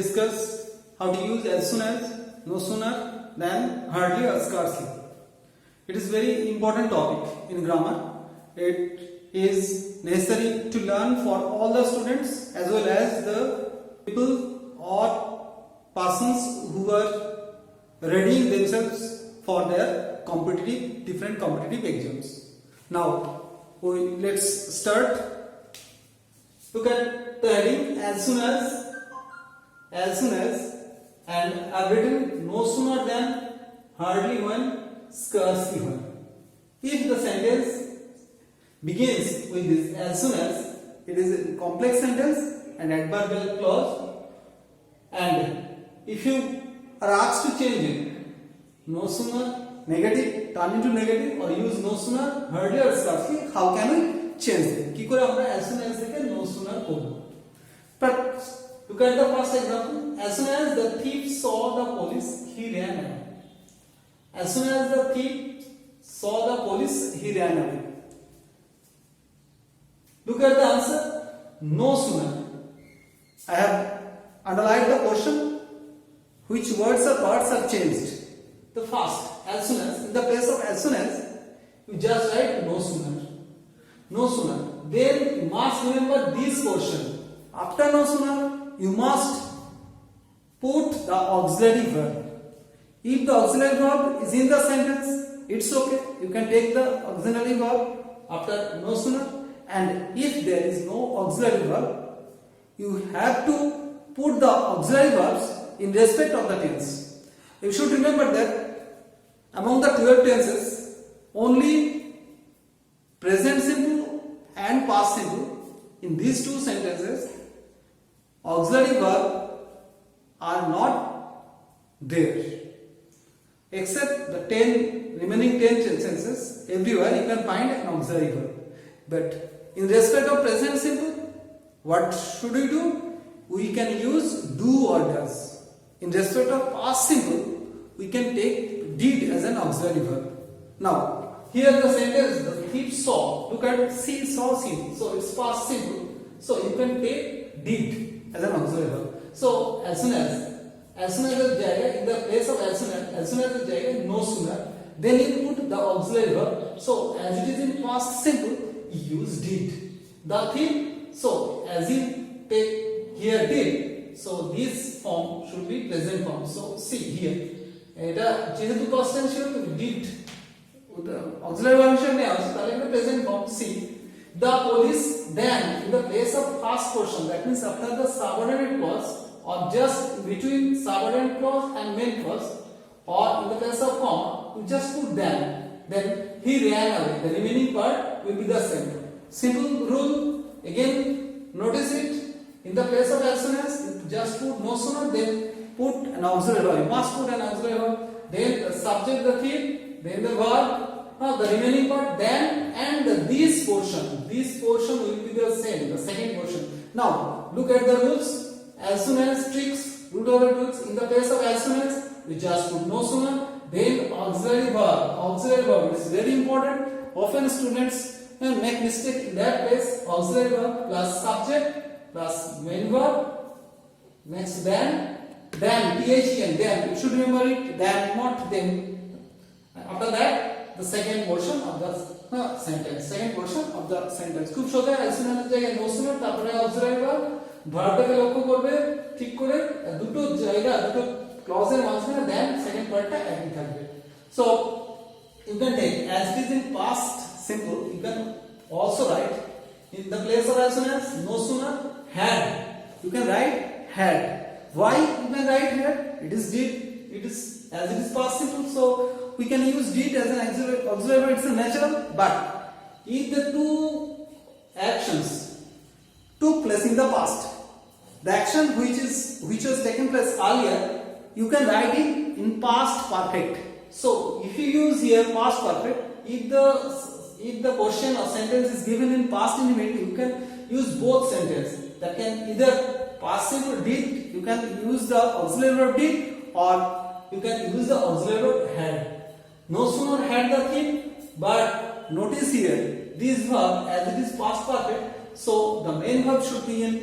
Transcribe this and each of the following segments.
discuss how to use as soon as, no sooner than, hardly or scarcely. It is very important topic in grammar. It is necessary to learn for all the students as well as the people or persons who are readying themselves for their different competitive exams. Now, let's start. Look at the heading as soon as, and I've written no sooner than, hardly when, scarcely when. If the sentence begins with this as soon as, it is a complex sentence and adverbial clause, and if you are asked to change it, no sooner, negative, turn into negative, or use no sooner, hardly or scarcely, how can we change it? কি করে আমরা as soon as থেকে no sooner করব? But look at the first example. As soon as the thief saw the police, he ran away. As soon as the thief saw the police, he ran away. Look at the answer. No sooner. I have underlined the question. Which words or parts are changed? The first, as soon as. In the place of as soon as, you just write no sooner. No sooner. Then you must remember this portion. After no sooner, you must put the auxiliary verb. If the auxiliary verb is in the sentence, it's okay. You can take the auxiliary verb after no sooner. And if there is no auxiliary verb, you have to put the auxiliary verbs in respect of the tense. You should remember that among the 12 tenses, only present simple and past simple, in these two sentences, auxiliary verb are not there. Except the remaining 10 sentences, everywhere you can find an auxiliary verb. But in respect of present simple, what should we do? We can use do or does. In respect of past simple, we can take did as an auxiliary verb. Now, here the sentence, the thief saw. Look at see, saw, seen. So it's past simple. So you can take did as an auxiliary verb. So as soon as the jayega, in the place of as soon as the jayega, no sooner, then you put the auxiliary verb. So as it is in past simple, you use did. The thief, so as you take here did, so this form should be present form. So see here, এটা যেহেতু question ছিল did auxiliary verb হিসেবে নেওয়া হচ্ছে, তাহলে এটা present form. See, the police then in the place of past portion, that means after the subordinate clause or just between subordinate clause and main clause, or in the place of comma, you just put then he ran away. The remaining part will be the same. Simple rule. Again, notice it. In the place of as soon as, you just put no sooner, then put an auxiliary verb. You must put an auxiliary verb. Then the subject, the thief, then the verb, the remaining part, then and this portion. This portion will be the same, the second portion. Now, look at the rules. As soon as tricks, root over rules. In the place of as soon as, we just put no sooner, then auxiliary verb. Auxiliary verb is very important. Often students make mistake in that place. Auxiliary verb plus subject plus main verb. Next then then. You should remember it. Then, not then. After that, the second portion of the sentence. Second portion of the sentence. খুব সোজা, as soon as জায়গায় no sooner, তারপরে auxiliary verb. ভার্বটাকে লক্ষ্য করবে ঠিক করে, দুটো ক্লজের মাঝখানে দেন সেকেন্ড পার্টটা একই থাকবে. So you can take as it is in past simple, you can also write in the place of as soon as, no sooner, had. You can write had. Why you can write had? It is did. It is as it is past simple, so we can use did as an auxiliary verb. It's a natural. But if the two actions took place in the past, the action which was taken place earlier, you can write it in past perfect. So if you use here past perfect, if the question or sentence is given in past indefinite, you can use both sentences. That can either past simple did, you can use the auxiliary verb did, or you can use the auxiliary verb had. No sooner had the thief, but notice here this verb as it is past perfect, so the main verb should be in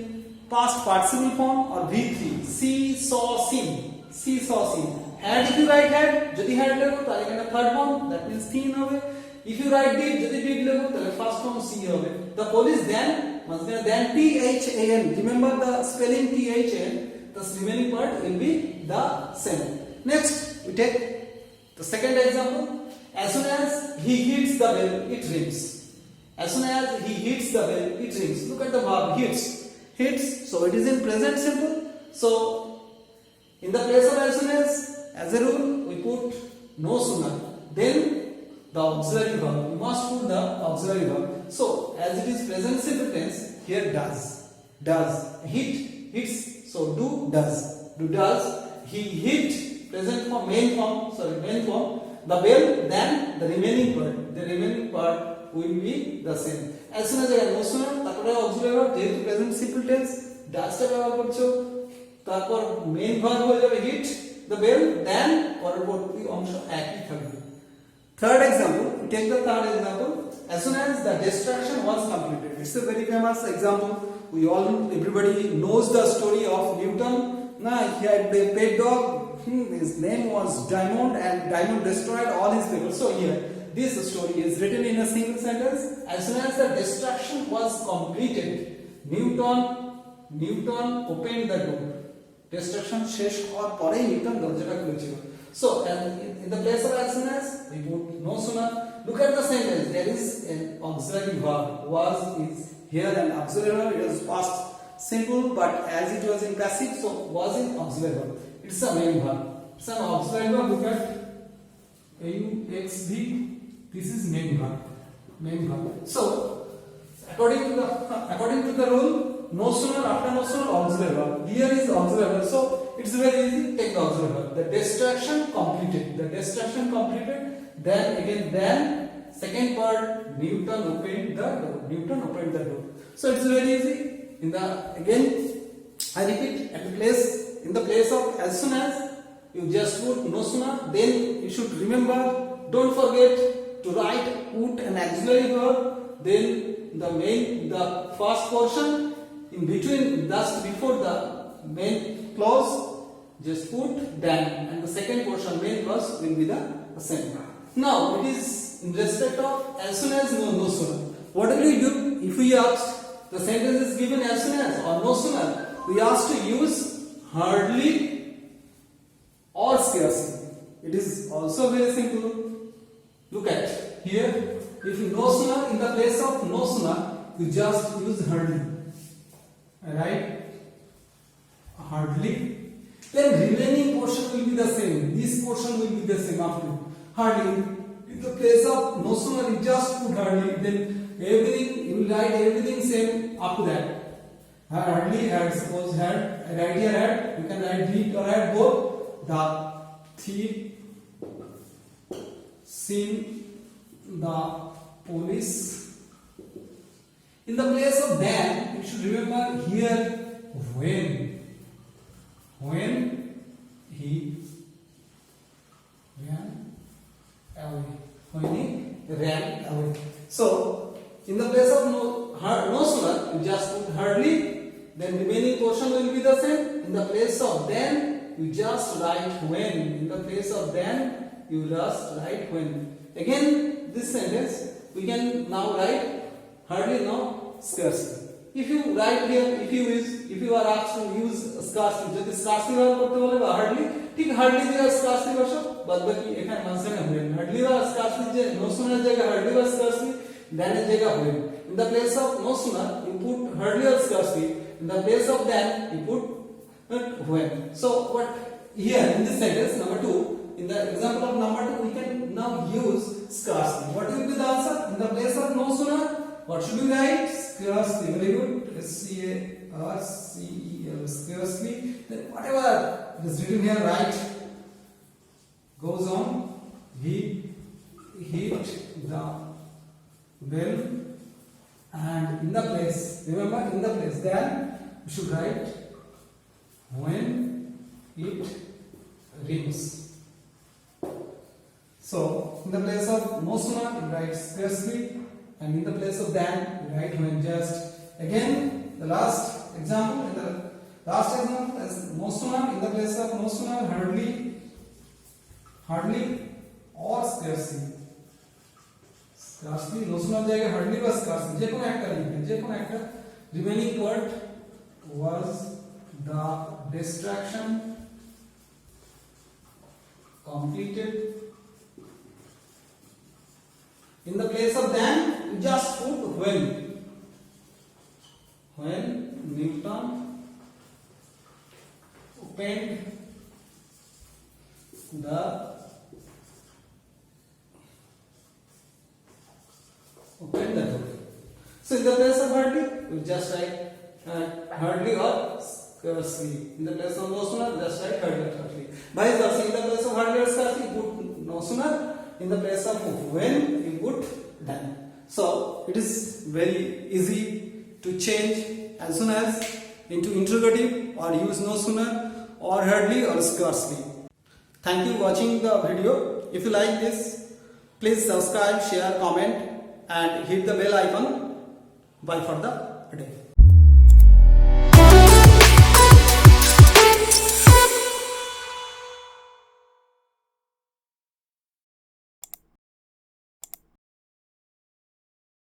past participle form or V3. See, saw seen, she saw seen. Had if you write had, যদি had লেখো তাহলে এখানে third form, that means seen হবে. If you write did, যদি did লেখো তাহলে first form see হবে. The police then, মাঝখানে then THAN, remember the spelling THAN, the remaining part will be the same. Next we take the second example. As soon as he hits the bell, it rings. As soon as he hits the bell, it rings. Look at the verb hits. Hits, so it is in present simple. So in the place of as soon as a rule, we put no sooner. Then the auxiliary verb. We must put the auxiliary verb. So as it is present simple tense, here does. Does. Hit. Hits. So do does. Do does. He hit. Present form, main form. Sorry, main form. The bell. Then the remaining part. The remaining part will be the same. As soon as I no sooner, তারপরে auxiliary verb যেহেতু present simple tense, does টা ব্যবহার করছো, তারপর main verb হয়ে যাবে hit the bell, then পরবর্তী অংশ একই থাকবে. Third example, we take the third example. As soon as the destruction was completed. It's a very famous example. Everybody knows the story of Newton. Nah, he had a pet dog. His name was Diamond, and Diamond destroyed all his papers. So here, this story is written in a single sentence. As soon as the destruction was completed, Newton opened the door. Destruction শেষ হওয়ার পরেই Newton দরজাটা খুলেছিল. So in the place of as soon as, we put no sooner. Look at the sentence. There is an auxiliary verb. Was is here, and auxiliary verb, it was past simple, but as it was in passive, so was in auxiliary verb. It's a main verb. It's an auxiliary verb. Look at AUXV. This is main verb. Main verb. So according to the rule, no sooner, after no sooner, auxiliary verb. Here is auxiliary verb. So it's very easy. Take the auxiliary verb. The destruction completed. The destruction completed. Then again, then second part, Newton opened the door. Newton opened the door. So it's very easy. Again, I repeat, in the place of as soon as, you just put no sooner. Then you should remember, don't forget to put an auxiliary verb. Then the first portion in between, just before the main clause, just put then, and the second portion, main clause, will be the same. Now it is in respect of as soon as, no sooner. What will we do if we ask the sentence is given as soon as or no sooner? We ask to use hardly or scarcely. It is also very simple. Look at here. If you no sooner, in the place of no sooner, you just use hardly. Right? Hardly. Then remaining portion will be the same. This portion will be the same after. Hardly. In the place of no sooner, you just put hardly. Then everything, you will write everything same up to that. Hardly, had, suppose had, I write here had, you can write did or had both. The thief seen the police. In the place of then, you should remember here when he ran away. When he ran away. So in the place of no sooner, you just put hardly. Then remaining portion will be the same. In the place of then, you just write when. In the place of then, you just write when. Again, this sentence we can now write hardly, no, scarcely. If you write here, if you are asked to use scarcely, যদি scarcely ব্যবহার করতে বলে বা hardly, ঠিক hardly দিয়ে scarcely বসো, বাদ বাকি এখানে মাঝখানে হবে hardly বা scarcely, যে no sooner জায়গায় hardly বা scarcely, then এর জায়গায় হবে. In the place of no sooner, you put hardly or scarcely. In the place of then, you put when. So what here in this sentence number 2, in the example of number 2, we can now use scarcely. What will be the answer? In the place of no sooner, what should we write? Scarcely. Very good. SCARCEL. Scarcely. Then whatever is written here, right, goes on. He hit the bell, and in the place, remember, in the place, then we should write when it rings. So in the place of no sooner, you write scarcely, and in the place of then, you write when. Just again, the last example, in the Last example is no sooner. In the place of no sooner, hardly or scarcely. Scarcely no sooner जाएगा hardly or scarcely. जे कौन act करेंगे? जे कौन act? Remaining part was the distraction completed. In the place of then, you just put when. When Newton opened the door. So in the place of hardly, you just write hardly or scarcely. In the place of no sooner, just write hardly or scarcely. Vice versa, in the place of hardly or scarcely, put no sooner. In the place of when, you put then. So it is very easy to change as soon as into interrogative or use no sooner or hardly or scarcely. Thank you for watching the video. If you like this, please subscribe, share, comment and hit the bell icon. Bye for the day.